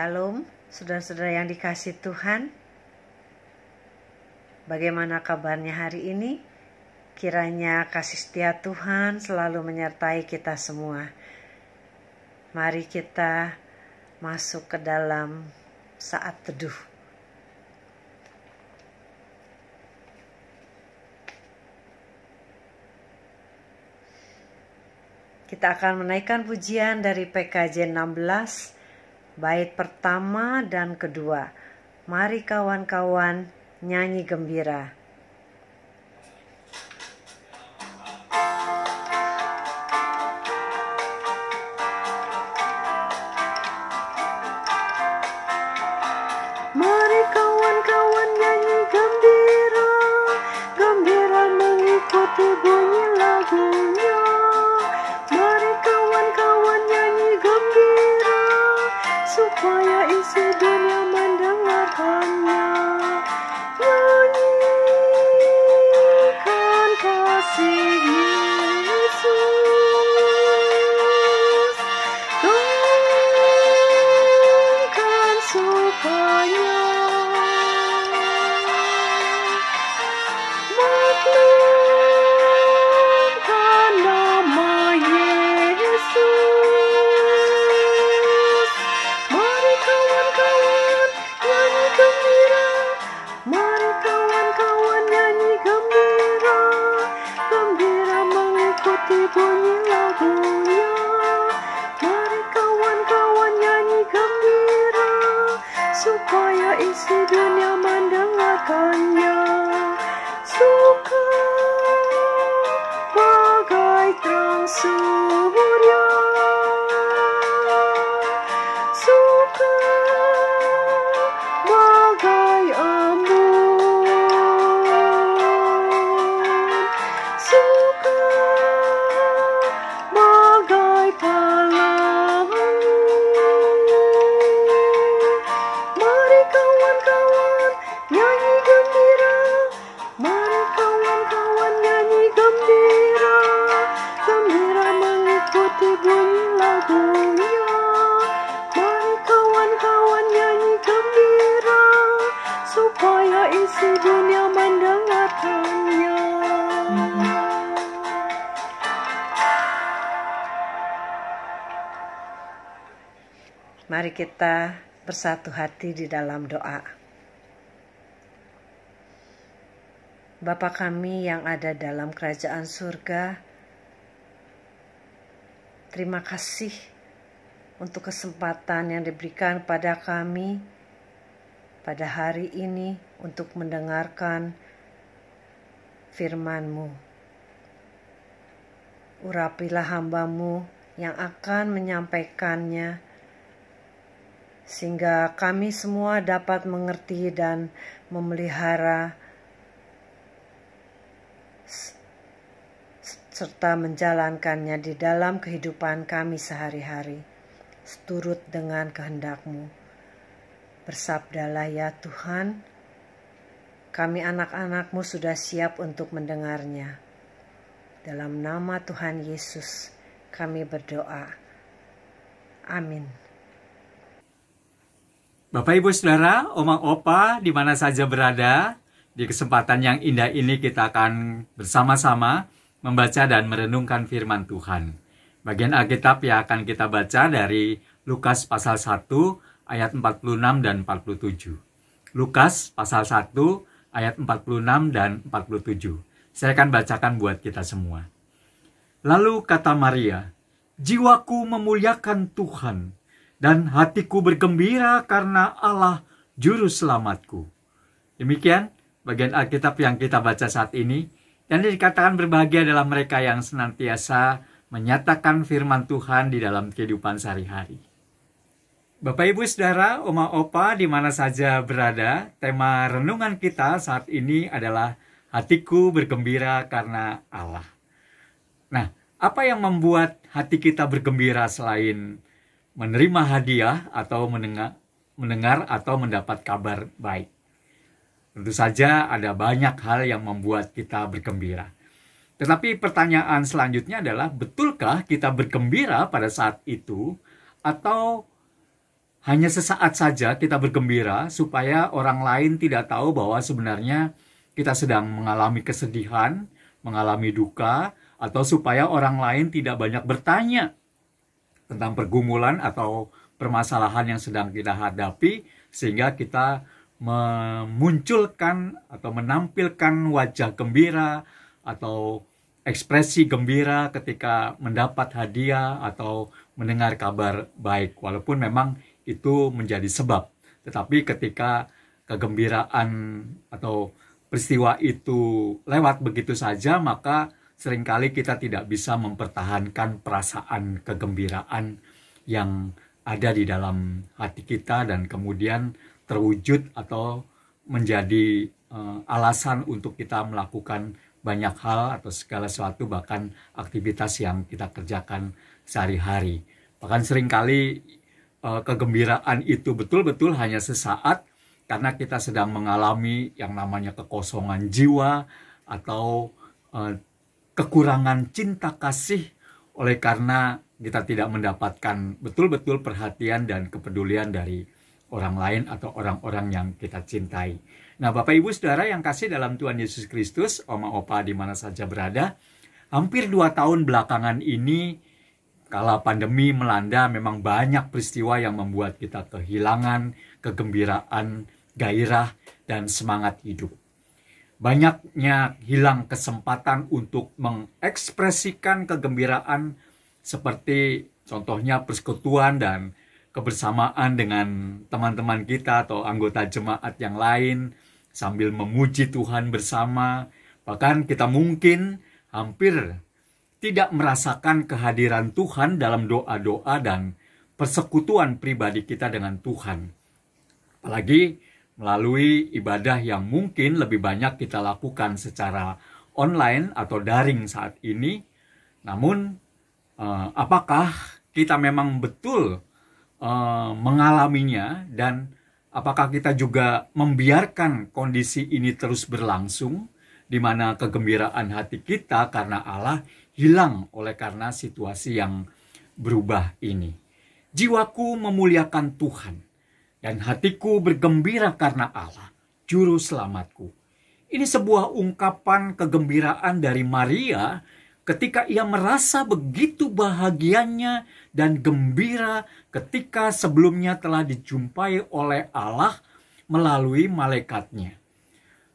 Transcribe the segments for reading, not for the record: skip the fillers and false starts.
Shalom, saudara-saudara yang dikasihi Tuhan. Bagaimana kabarnya hari ini? Kiranya kasih setia Tuhan selalu menyertai kita semua. Mari kita masuk ke dalam saat teduh. Kita akan menaikkan pujian dari PKJ 16, bait pertama dan kedua. Mari kawan-kawan nyanyi gembira. Mari kawan-kawan nyanyi gembira, gembira mengikuti bunyi lagunya. Mari kawan-kawan nyanyi gembira, supaya isi dunia mendengarkannya. Nyanyikan kasih Yesus, gaungkan sukanya. Maklumkan nama Yesus. Mari kawan-kawan nyanyi gembira, mari kawan-kawan nyanyi gembira, gembira mengikuti bunyi lagunya. Mari kawan-kawan nyanyi gembira, supaya isi dunia mendengarkannya. Suka bagai terang surya, suka bagai embun, suka bagai pelangi. Mari kawan-kawan nyanyi gembira, mari kawan-kawan nyanyi gembira, gembira mengikuti bunyi lagunya. Mari kawan-kawan nyanyi gembira, supaya isi dunia mendengarkannya. Mari kita bersatu hati di dalam doa. Bapa kami yang ada dalam kerajaan surga, terima kasih untuk kesempatan yang diberikan pada kami pada hari ini untuk mendengarkan firman-Mu. Urapilah hamba-Mu yang akan menyampaikannya, sehingga kami semua dapat mengerti dan memelihara serta menjalankannya di dalam kehidupan kami sehari-hari, seturut dengan kehendak-Mu. Bersabdalah ya Tuhan, kami anak-anak-Mu sudah siap untuk mendengarnya. Dalam nama Tuhan Yesus kami berdoa. Amin. Bapak Ibu Saudara, Oma Opa di mana saja berada, di kesempatan yang indah ini kita akan bersama-sama membaca dan merenungkan firman Tuhan. Bagian Alkitab yang akan kita baca dari Lukas pasal 1 ayat 46 dan 47. Lukas pasal 1 ayat 46 dan 47. Saya akan bacakan buat kita semua. Lalu kata Maria, "Jiwaku memuliakan Tuhan, dan hatiku bergembira karena Allah Juru Selamatku." Demikian bagian Alkitab yang kita baca saat ini. Dan dikatakan berbahagia adalah mereka yang senantiasa menyatakan firman Tuhan di dalam kehidupan sehari-hari. Bapak Ibu Saudara, Oma Opa di mana saja berada, tema renungan kita saat ini adalah hatiku bergembira karena Allah. Nah, apa yang membuat hati kita bergembira selain menerima hadiah atau mendengar atau mendapat kabar baik? Tentu saja ada banyak hal yang membuat kita bergembira. Tetapi pertanyaan selanjutnya adalah, betulkah kita bergembira pada saat itu? Atau hanya sesaat saja kita bergembira supaya orang lain tidak tahu bahwa sebenarnya kita sedang mengalami kesedihan, mengalami duka, atau supaya orang lain tidak banyak bertanya tentang pergumulan atau permasalahan yang sedang kita hadapi, sehingga kita memunculkan atau menampilkan wajah gembira atau ekspresi gembira ketika mendapat hadiah atau mendengar kabar baik, walaupun memang itu menjadi sebab. Tetapi ketika kegembiraan atau peristiwa itu lewat begitu saja, maka seringkali kita tidak bisa mempertahankan perasaan kegembiraan yang ada di dalam hati kita dan kemudian terwujud atau menjadi alasan untuk kita melakukan banyak hal atau segala sesuatu, bahkan aktivitas yang kita kerjakan sehari-hari. Bahkan seringkali kegembiraan itu betul-betul hanya sesaat karena kita sedang mengalami yang namanya kekosongan jiwa atau kekurangan cinta kasih oleh karena kita tidak mendapatkan betul-betul perhatian dan kepedulian dari orang lain atau orang-orang yang kita cintai. Nah, Bapak Ibu Saudara yang kasih dalam Tuhan Yesus Kristus, Oma Opa di mana saja berada, hampir 2 tahun belakangan ini, kala pandemi melanda, memang banyak peristiwa yang membuat kita kehilangan kegembiraan, gairah, dan semangat hidup. Banyaknya hilang kesempatan untuk mengekspresikan kegembiraan seperti contohnya persekutuan dan kebersamaan dengan teman-teman kita atau anggota jemaat yang lain sambil memuji Tuhan bersama. Bahkan kita mungkin hampir tidak merasakan kehadiran Tuhan dalam doa-doa dan persekutuan pribadi kita dengan Tuhan. Apalagi melalui ibadah yang mungkin lebih banyak kita lakukan secara online atau daring saat ini. Namun, apakah kita memang betul mengalaminya, dan apakah kita juga membiarkan kondisi ini terus berlangsung, di mana kegembiraan hati kita karena Allah hilang oleh karena situasi yang berubah ini. Jiwaku memuliakan Tuhan, dan hatiku bergembira karena Allah, Juru Selamatku. Ini sebuah ungkapan kegembiraan dari Maria ketika ia merasa begitu bahagianya dan gembira ketika sebelumnya telah dijumpai oleh Allah melalui malaikatnya.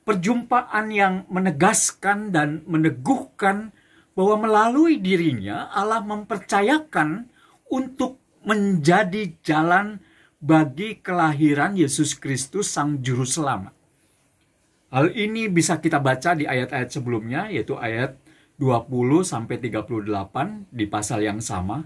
Perjumpaan yang menegaskan dan meneguhkan bahwa melalui dirinya Allah mempercayakan untuk menjadi jalan bagi kelahiran Yesus Kristus Sang Juru Selamat. Hal ini bisa kita baca di ayat-ayat sebelumnya, yaitu ayat 20-38 di pasal yang sama.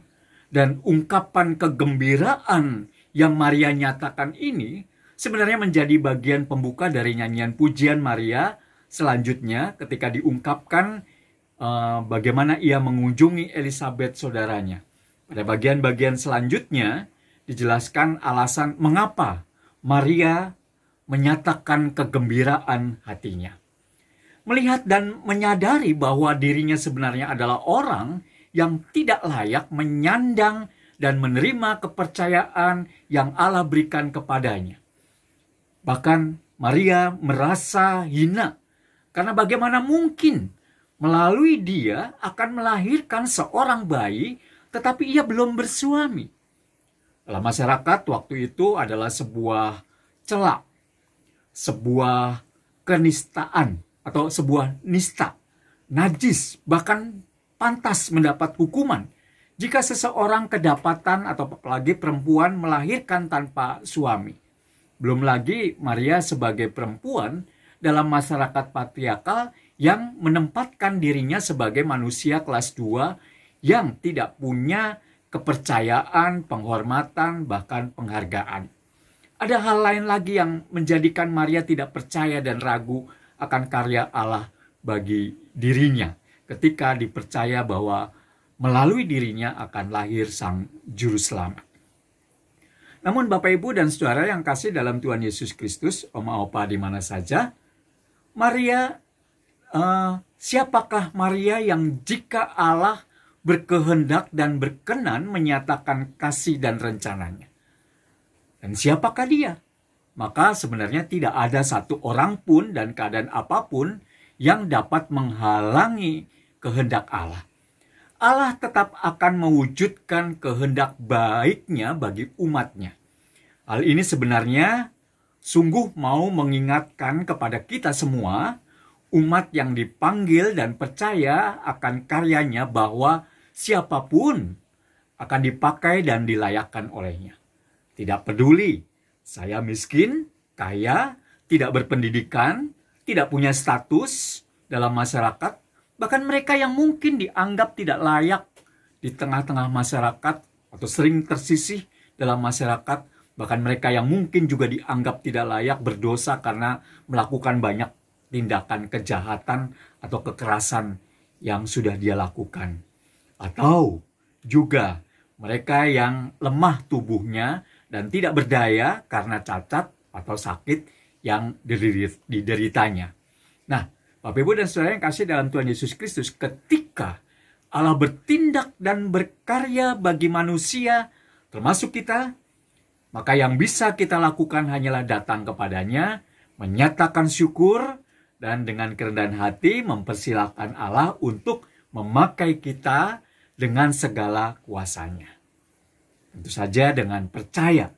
Dan ungkapan kegembiraan yang Maria nyatakan ini sebenarnya menjadi bagian pembuka dari nyanyian pujian Maria selanjutnya ketika diungkapkan bagaimana ia mengunjungi Elisabet saudaranya. Pada bagian-bagian selanjutnya dijelaskan alasan mengapa Maria menyatakan kegembiraan hatinya. Melihat dan menyadari bahwa dirinya sebenarnya adalah orang yang tidak layak menyandang dan menerima kepercayaan yang Allah berikan kepadanya. Bahkan Maria merasa hina, karena bagaimana mungkin melalui dia akan melahirkan seorang bayi, tetapi ia belum bersuami. Dalam masyarakat waktu itu adalah sebuah cela, sebuah kenistaan, atau sebuah nista, najis, bahkan pantas mendapat hukuman jika seseorang kedapatan atau apalagi perempuan melahirkan tanpa suami. Belum lagi Maria sebagai perempuan dalam masyarakat patriarkal yang menempatkan dirinya sebagai manusia kelas 2 yang tidak punya kepercayaan, penghormatan, bahkan penghargaan. Ada hal lain lagi yang menjadikan Maria tidak percaya dan ragu akan karya Allah bagi dirinya ketika dipercaya bahwa melalui dirinya akan lahir Sang Juru Selamat. Namun Bapak Ibu dan Saudara yang kasih dalam Tuhan Yesus Kristus, Oma Opa di mana saja, Maria, siapakah Maria yang jika Allah berkehendak dan berkenan menyatakan kasih dan rencananya? Dan siapakah dia? Maka sebenarnya tidak ada satu orang pun dan keadaan apapun yang dapat menghalangi kehendak Allah. Allah tetap akan mewujudkan kehendak baiknya bagi umatnya. Hal ini sebenarnya sungguh mau mengingatkan kepada kita semua, umat yang dipanggil dan percaya akan karyanya, bahwa siapapun akan dipakai dan dilayakkan olehnya. Tidak peduli saya miskin, kaya, tidak berpendidikan, tidak punya status dalam masyarakat, bahkan mereka yang mungkin dianggap tidak layak di tengah-tengah masyarakat atau sering tersisih dalam masyarakat, bahkan mereka yang mungkin juga dianggap tidak layak, berdosa karena melakukan banyak tindakan kejahatan atau kekerasan yang sudah dia lakukan. Atau juga mereka yang lemah tubuhnya dan tidak berdaya karena cacat atau sakit yang dideritanya. Nah, Bapak Ibu dan Saudara yang kasih dalam Tuhan Yesus Kristus, ketika Allah bertindak dan berkarya bagi manusia, termasuk kita, maka yang bisa kita lakukan hanyalah datang kepadanya, menyatakan syukur, dan dengan kerendahan hati mempersilahkan Allah untuk memakai kita dengan segala kuasanya. Tentu saja dengan percaya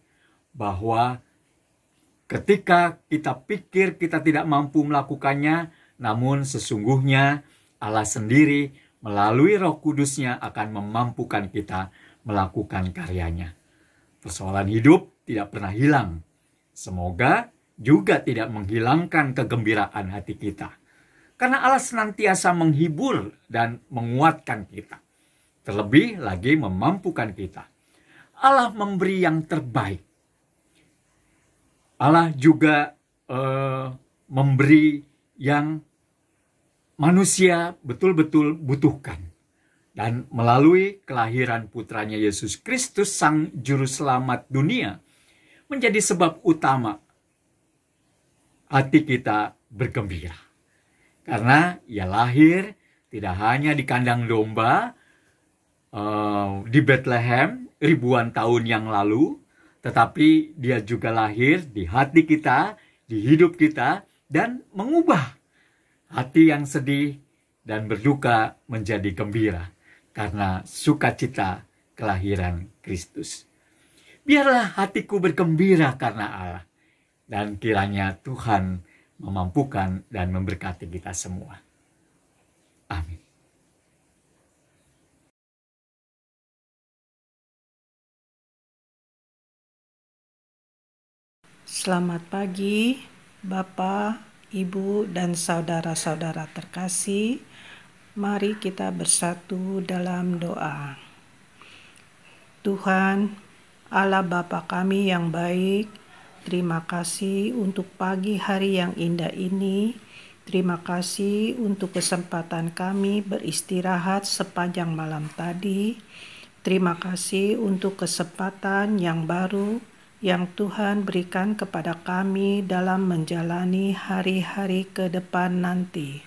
bahwa ketika kita pikir kita tidak mampu melakukannya, namun sesungguhnya Allah sendiri melalui Roh Kudus-Nya akan memampukan kita melakukan karyanya. Persoalan hidup tidak pernah hilang. Semoga juga tidak menghilangkan kegembiraan hati kita. Karena Allah senantiasa menghibur dan menguatkan kita. Terlebih lagi memampukan kita. Allah memberi yang terbaik. Allah juga memberi yang manusia betul-betul butuhkan. Dan melalui kelahiran putranya Yesus Kristus, Sang Juru Selamat dunia, menjadi sebab utama hati kita bergembira. Karena ia lahir tidak hanya di kandang domba di Bethlehem ribuan tahun yang lalu, tetapi dia juga lahir di hati kita, di hidup kita, dan mengubah hati yang sedih dan berduka menjadi gembira karena sukacita kelahiran Kristus. Biarlah hatiku bergembira karena Allah, dan kiranya Tuhan memampukan dan memberkati kita semua. Amin. Selamat pagi, Bapak, Ibu, dan saudara-saudara terkasih. Mari kita bersatu dalam doa. Tuhan, Allah Bapa kami yang baik, terima kasih untuk pagi hari yang indah ini. Terima kasih untuk kesempatan kami beristirahat sepanjang malam tadi. Terima kasih untuk kesempatan yang baru yang Tuhan berikan kepada kami dalam menjalani hari-hari ke depan nanti.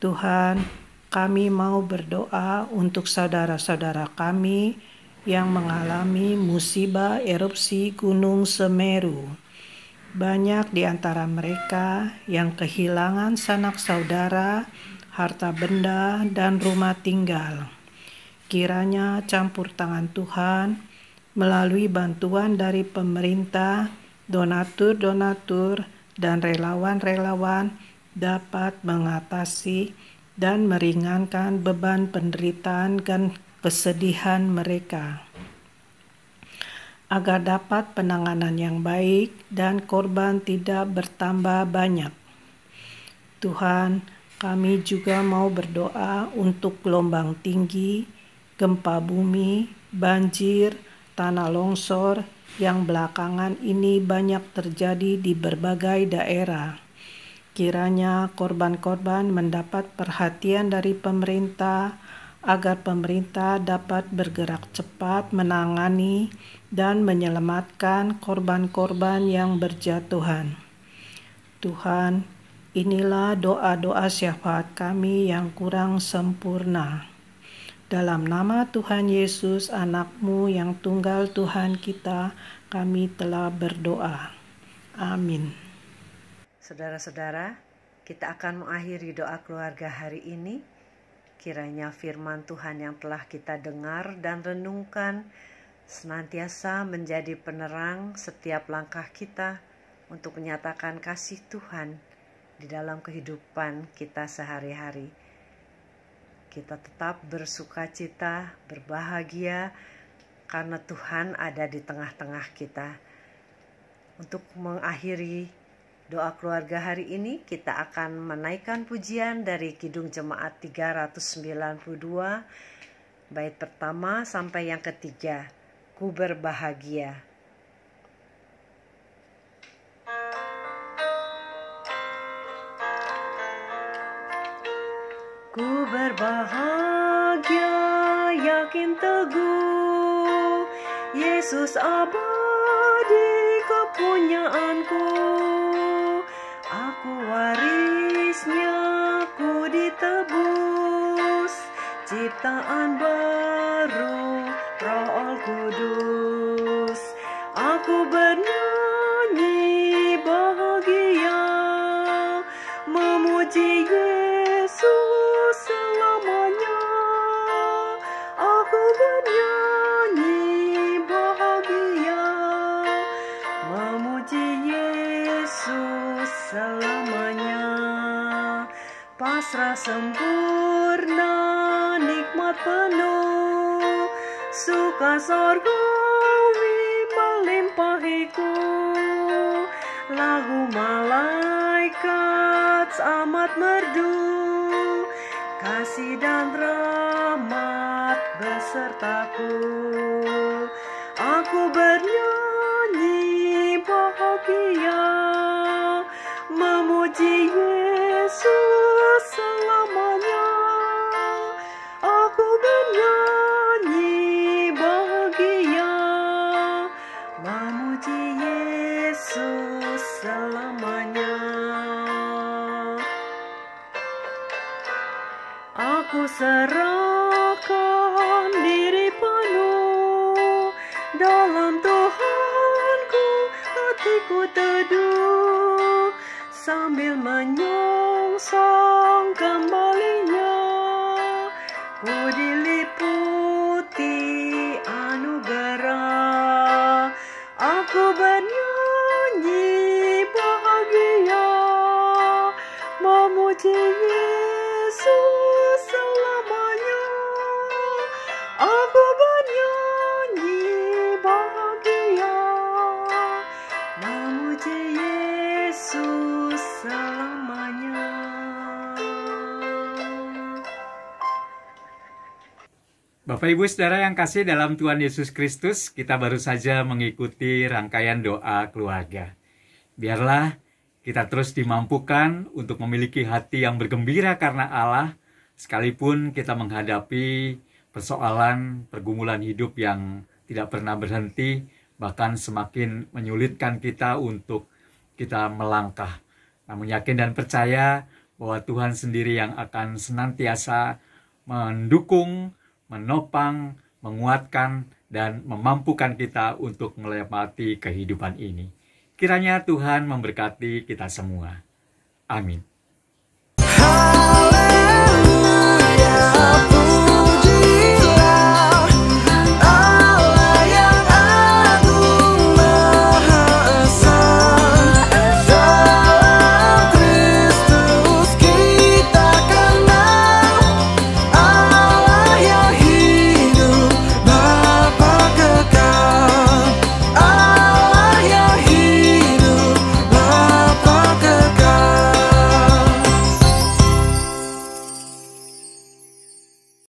Tuhan, kami mau berdoa untuk saudara-saudara kami yang mengalami musibah erupsi Gunung Semeru. Banyak di antara mereka yang kehilangan sanak saudara, harta benda, dan rumah tinggal. Kiranya campur tangan Tuhan melalui bantuan dari pemerintah, donatur-donatur, dan relawan-relawan dapat mengatasi dan meringankan beban penderitaan dan kesedihan mereka, agar dapat penanganan yang baik dan korban tidak bertambah banyak. Tuhan, kami juga mau berdoa untuk gelombang tinggi, gempa bumi, banjir, tanah longsor yang belakangan ini banyak terjadi di berbagai daerah. Kiranya korban-korban mendapat perhatian dari pemerintah agar pemerintah dapat bergerak cepat menangani dan menyelamatkan korban-korban yang berjatuhan. Tuhan, inilah doa-doa syafaat kami yang kurang sempurna. Dalam nama Tuhan Yesus, anak-Mu yang tunggal Tuhan kita, kami telah berdoa. Amin. Saudara-saudara, kita akan mengakhiri doa keluarga hari ini. Kiranya firman Tuhan yang telah kita dengar dan renungkan senantiasa menjadi penerang setiap langkah kita untuk menyatakan kasih Tuhan di dalam kehidupan kita sehari-hari. Kita tetap bersukacita, berbahagia, karena Tuhan ada di tengah-tengah kita. Untuk mengakhiri doa keluarga hari ini, kita akan menaikkan pujian dari Kidung Jemaat 392, bait pertama sampai yang ketiga, Ku berbahagia. Ku berbahagia, yakin teguh, Yesus abadi kepunyaanku. Aku warisnya, ku ditebus, ciptaan baru, Roh Al-Kudus. Aku bernyanyi bahagia, memuji Yesus selamanya. Aku bernyanyi bahagia, memuji Yesus selamanya. Pasrah sempurna, nikmat penuh, suka sorgawi melimpahiku. Lagu malaikat amat merdu, kasih dan rahmat besertaku. Aku bernyanyi bahagia, memuji Yesus selamanya. Aku bernyanyi bahagia, memuji Yesus selamanya. Aku serahkan diri penuh, dalam Tuhanku hatiku teduh, sambil menyongsong kembalinya. Ku diliputi anugerah, aku bernyanyi bahagia, memuji Yesus selamanya. Aku bernyanyi bahagia, memuji Yesus selamanya. Bapak Ibu Saudara yang kasih dalam Tuhan Yesus Kristus, kita baru saja mengikuti rangkaian doa keluarga. Biarlah kita terus dimampukan untuk memiliki hati yang bergembira karena Allah, sekalipun kita menghadapi persoalan, pergumulan hidup yang tidak pernah berhenti, bahkan semakin menyulitkan kita untuk kita melangkah. Namun yakin dan percaya bahwa Tuhan sendiri yang akan senantiasa mendukung, menopang, menguatkan, dan memampukan kita untuk melewati kehidupan ini. Kiranya Tuhan memberkati kita semua. Amin.